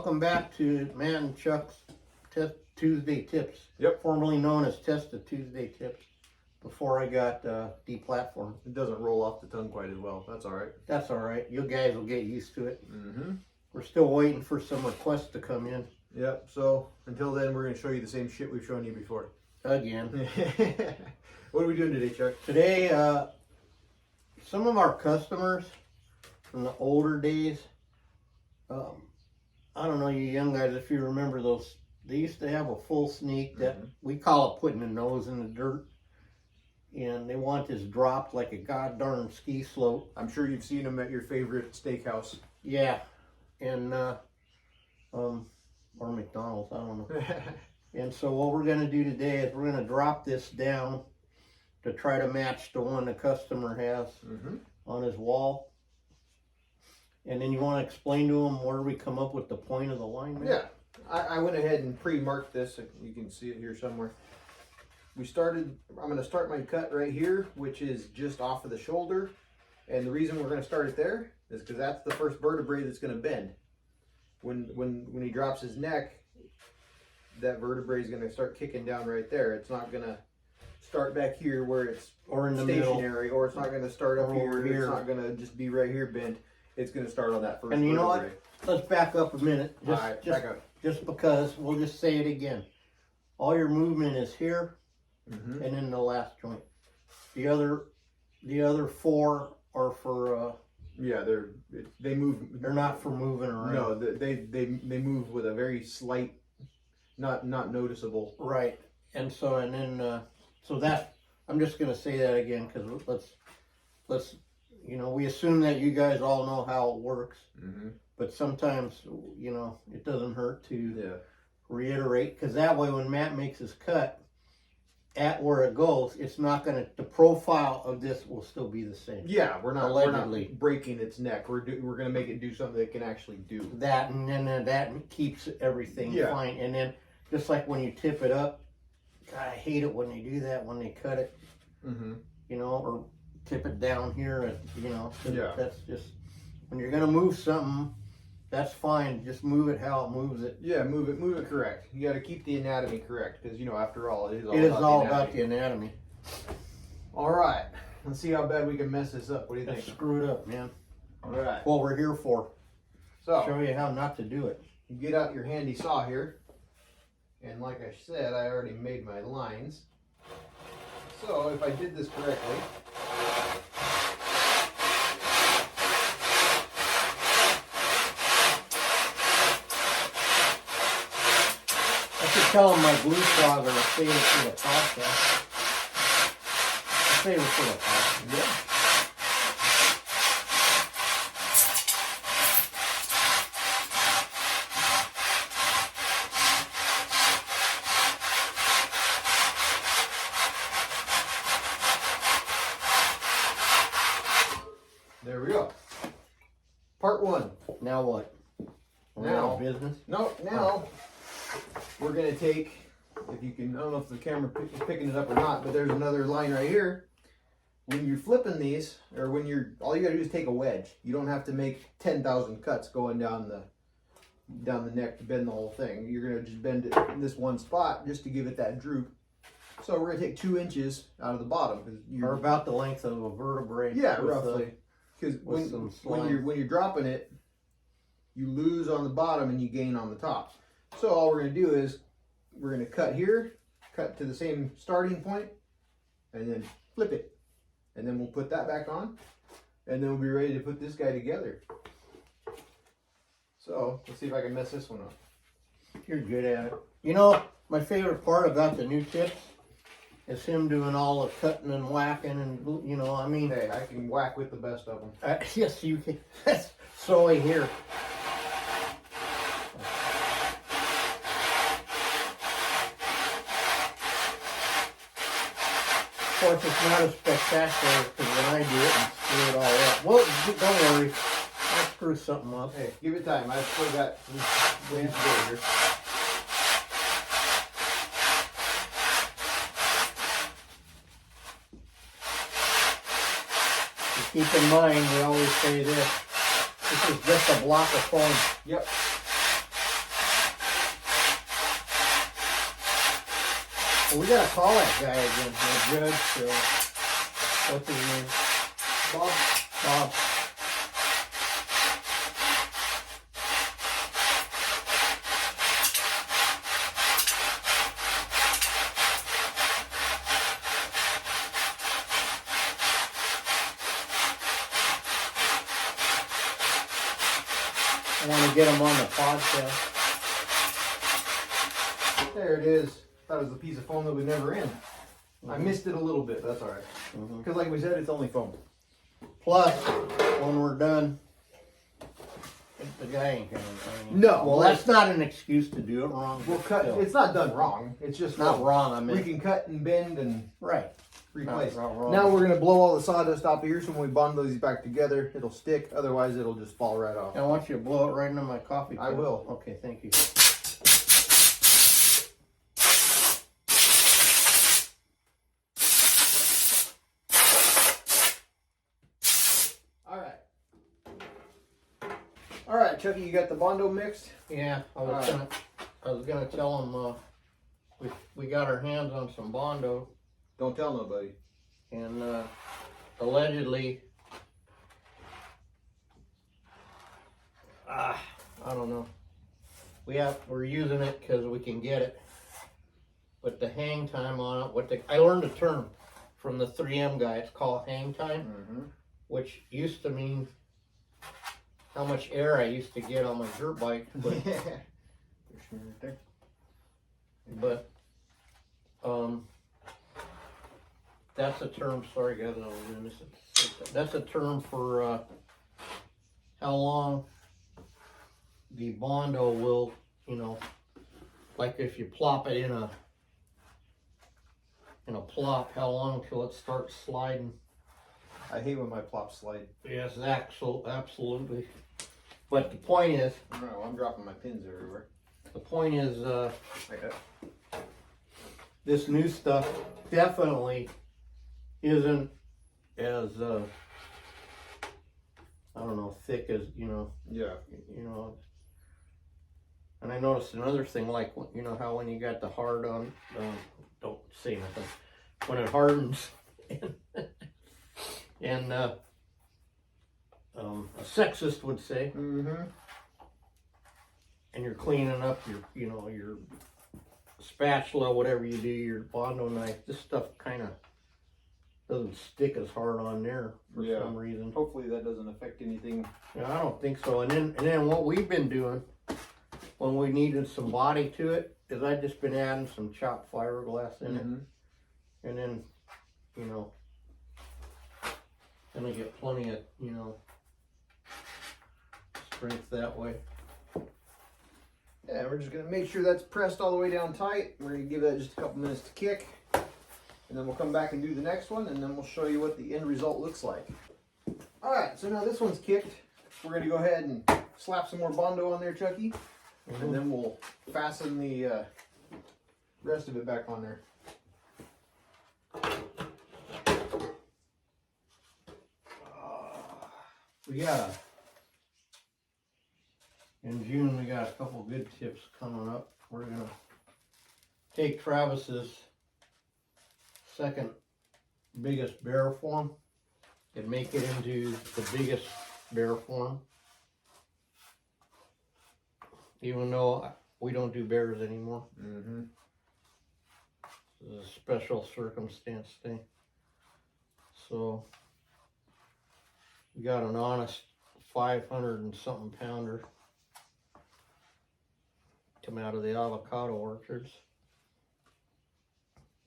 welcome back to Matt and Chuck's Tuesday Tips. Yep. Formerly known as Test of Tuesday Tips. Before I got deplatformed. It doesn't roll off the tongue quite as well. That's all right. That's all right. You guys will get used to it. Mm-hmm. We're still waiting for some requests to come in. Yep. So until then, we're going to show you the same shit we've shown you before. Again. What are we doing today, Chuck? Today, some of our customers from the older days, I don't know, you young guys, if you remember those, they used to have a full sneak that we call it putting the nose in the dirt. And they want this dropped like a god-darn ski slope. I'm sure you've seen them at your favorite steakhouse. Yeah. And, or McDonald's, I don't know. And so what we're going to do today is we're going to drop this down to try to match the one the customer has on his wall. And then you want to explain to them where we come up with the point of the line, man? Yeah. I went ahead and pre-marked this. You can see it here somewhere. I'm going to start my cut right here, which is just off of the shoulder. And the reason we're going to start it there is because that's the first vertebrae that's going to bend. When he drops his neck, that vertebrae is going to start kicking down right there. It's not going to start back here where it's or in the stationary, middle. Or it's not going to start up here. It's not going to just be right here bent. It's going to start on that first And you know vertebrae. what? Let's back up a minute. All right, back up. Just because, we'll just say it again. All your movement is here and in the last joint. The other four are for yeah, they move. They're not for moving around. No, they move with a very slight, not noticeable. Right. And so so that I'm just gonna say that again because let's we assume that you guys all know how it works, but sometimes it doesn't hurt to reiterate, because that way when Matt makes his cut at where it goes, it's not gonna, the profile of this will still be the same. Yeah, we're not breaking its neck. We're gonna make it do something it can actually do that, and then that keeps everything fine. And then just like when you tip it up, God, I hate it when they do that, when they cut it, or tip it down here, that's just, when you're gonna move something, that's fine, just move it how it moves it. Yeah, move it correct. You got to keep the anatomy correct, because after all, it is all about the anatomy. All right, let's see how bad we can mess this up. What do you think? Screw it up, man. All right, what we're here for. So show you how not to do it. You get out your handy saw here, and like I said, I already made my lines. So if I did this correctly, tell them my blue frog or a favorite for the podcast. A favorite for the podcast. Yeah. There we go. Part one. Now what? Now business? No, now we're going to take, if you can, I don't know if the camera is picking it up or not, but there's another line right here. When you're flipping these, or all you got to do is take a wedge. You don't have to make 10,000 cuts going down the neck to bend the whole thing. You're going to just bend it in this one spot just to give it that droop. So we're going to take 2 inches out of the bottom. Or about the length of a vertebrae. Yeah, roughly. Because when you're dropping it, you lose on the bottom and you gain on the top. So all we're going to do is we're going to cut here, cut to the same starting point, and then flip it. And then we'll put that back on, and then we'll be ready to put this guy together. So let's see if I can mess this one up. You're good at it. My favorite part about the new tips is him doing all the cutting and whacking and, I mean. Hey, I can whack with the best of them. Yes, you can. So I hear. Of course, it's not as spectacular because when I do it and screw it all up. Well, don't worry. I'll screw something up. Hey, give it time. I've still got some ways to go here. Keep in mind, we always say this. This is just a block of foam. Yep. Well, we gotta call that guy again, the judge. What's his name? Bob. Bob. I want to get him on the podcast. There it is. That was the piece of foam that was never in. I missed it a little bit. That's all right. Because like we said, it's only foam. Plus, when we're done, the guy ain't gonna. No. Well, that's not an excuse to do it wrong. We'll cut. Still. It's not done wrong. It's just Not foam. wrong. I We mean, can cut and bend and right. replace. Not wrong. Now we're gonna blow all the sawdust off of here, so when we bond these back together, it'll stick. Otherwise, it'll just fall right off. I want you to blow it right into my coffee cup. I will. Okay, thank you. All right, Chucky, you got the Bondo mixed? Yeah, I was gonna tell him we got our hands on some Bondo, Don't tell nobody. and allegedly, I don't know. We're using it because we can get it, but the hang time on it. I learned a term from the 3M guy. It's called hang time, which used to mean how much air I used to get on my dirt bike, but that's a term. Sorry guys, I was doing this. That's a term for how long the Bondo will, like if you plop it in a plop, how long till it starts sliding. I hate when my plops slide. Yes, absolutely. But the point is, Oh, I'm dropping my pins everywhere. the point is, I got this new stuff definitely isn't as I don't know, thick as yeah. And I noticed another thing, like how when you got the hard on, don't say nothing, when it hardens, and a sexist would say, and you're cleaning up your spatula, whatever you do, your Bondo knife, this stuff kind of doesn't stick as hard on there for some reason. Hopefully that doesn't affect anything. Yeah, I don't think so. And then what we've been doing when we needed some body to it is I've just been adding some chopped fiberglass in it, and then gonna get plenty of strength that way. Yeah, we're just gonna make sure that's pressed all the way down tight. We're gonna give that just a couple minutes to kick, and then we'll come back and do the next one, and then we'll show you what the end result looks like. All right, so now this one's kicked. We're gonna go ahead and slap some more Bondo on there, Chucky, and then we'll fasten the rest of it back on there. We got in June, we got a couple good tips coming up. We're gonna take Travis's second biggest bear form and make it into the biggest bear form. Even though we don't do bears anymore. This is a special circumstance thing. So we got an honest 500 and something pounder come out of the avocado orchards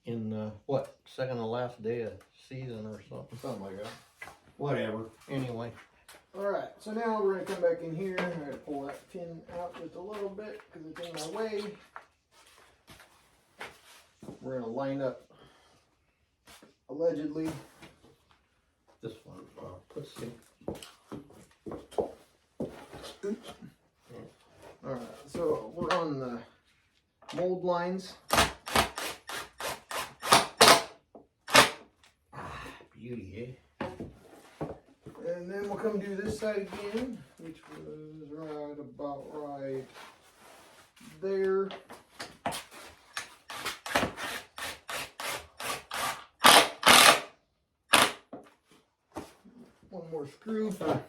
in the second to last day of season or something like that. Whatever, anyway. All right, so now we're gonna come back in here. I'm gonna pull that pin out just a little bit because it's in my way. We're gonna line up allegedly. This one, let's see. All right, so we're on the mold lines. Beauty, eh? And then we'll come do this side again, which was right there. one more screw for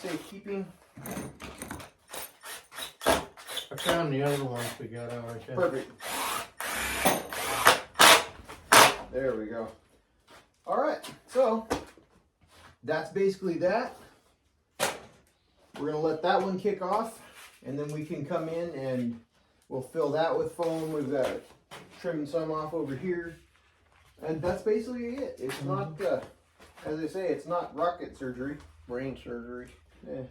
safekeeping. I found the other ones we got out right there. Perfect. There we go. All right, so that's basically that. We're gonna let that one kick off, and then we can come in and we'll fill that with foam. We've got trimmed some off over here, and that's basically it. It's not, as I say, it's not rocket surgery. Brain surgery. Yeah.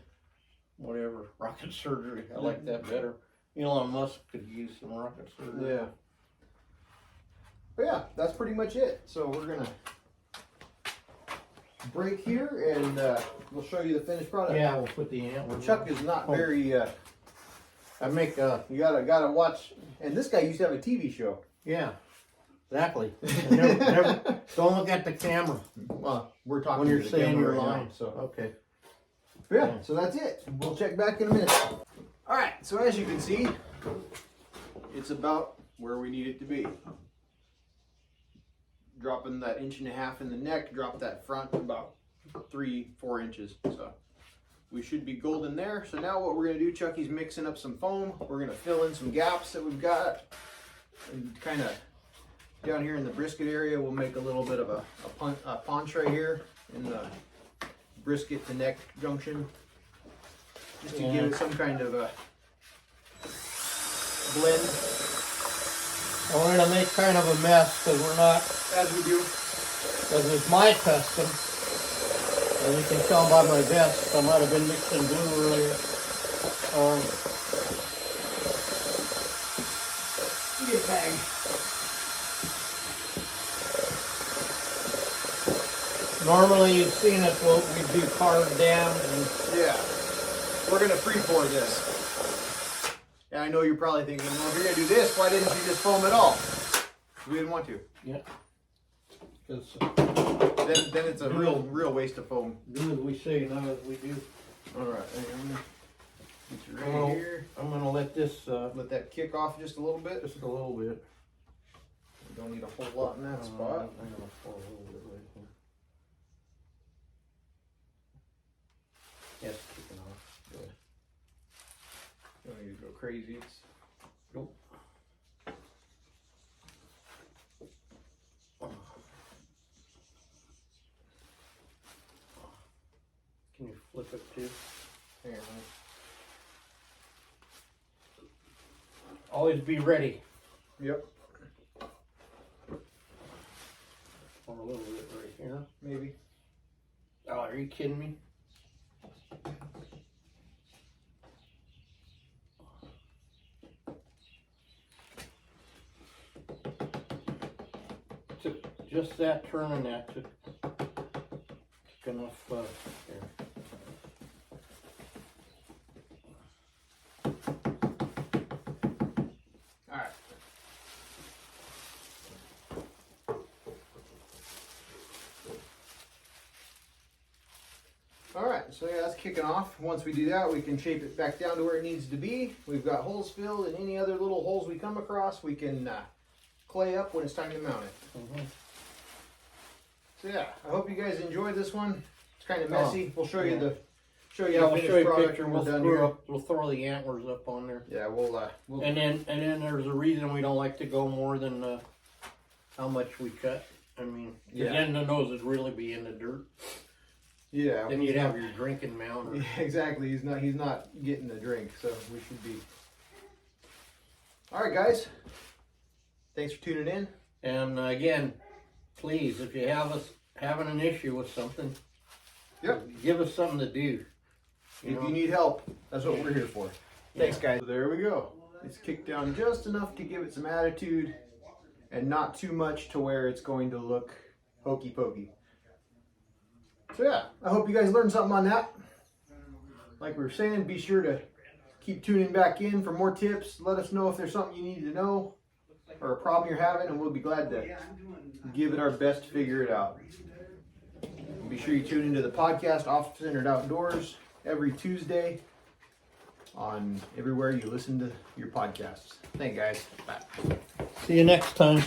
Whatever. Rocket surgery. I like that better. Elon Musk could use some rocket surgery. Yeah. But yeah, that's pretty much it. So we're gonna break here, and we'll show you the finished product. Yeah, we'll put the antlers. Chuck is not very. I make You gotta watch. And this guy used to have a TV show. yeah, exactly. Never, don't look at the camera Well, we're talking when you're to the saying camera your right now, line. so Okay. yeah, so that's it. We'll check back in a minute. All right. So as you can see, it's about where we need it to be. Dropping that 1.5 inches in the neck. Drop that front about 3-4 inches. So we should be golden there. So now what we're gonna do, Chucky's mixing up some foam. We're gonna fill in some gaps that we've got, and kind of down here in the brisket area, we'll make a little bit of a punch right here in the brisket to neck junction, just to give it some kind of a blend. I wanted to make kind of a mess because we're not, As we do. because it's my custom. As you can tell by my vest, I might have been mixing glue earlier. Get bag. Normally you've seen us, we do carved down and Yeah. We're gonna pre-pour this. And I know you're probably thinking, well, if you're gonna do this, why didn't you just foam it all? We didn't want to. yeah. Because Then it's a real waste of foam. do as we say, not as we do. All right, I'm gonna get you right Well, here. I'm gonna let this Let that kick off just a little bit. just a little bit. We don't need a whole lot in that spot. I'm gonna pour a little bit right here. Yes, kicking off. Good. Don't need to go crazy. Nope. Can you flip it too? Here, Always be ready. yep, Pour a little bit right here. maybe. Oh, are you kidding me? Took just that turn and that took enough here. All right. All right, so yeah, that's kicking off. Once we do that, we can shape it back down to where it needs to be. We've got holes filled, and any other little holes we come across, we can clay up when it's time to mount it. Mm-hmm. So yeah, I hope you guys enjoyed this one. It's kind of messy. We'll show you yeah. the Yeah, the we'll finished show you a product picture. when We'll we're done throw, here. we'll throw the antlers up on there. Yeah, we'll And then there's a reason we don't like to go more than how much we cut. I mean, 'cause Yeah. then the nose would really be in the dirt. yeah. Then you'd have your drinking mount. Or, Yeah, exactly. He's not getting a drink, so we should be. All right, guys. Thanks for tuning in. and again, please, if you have having an issue with something, Yep. give us something to do. If you need help, that's what we're here for. Thanks, guys. So there we go. It's kicked down just enough to give it some attitude, and not too much to where it's going to look hokey pokey. So yeah, I hope you guys learned something on that. Like we were saying, be sure to keep tuning back in for more tips. Let us know if there's something you need to know or a problem you're having, and we'll be glad to give it our best to figure it out. Be sure you tune into the podcast, Off Centered Outdoors, every Tuesday on everywhere you listen to your podcasts. Thank you, guys. Bye. See you next time.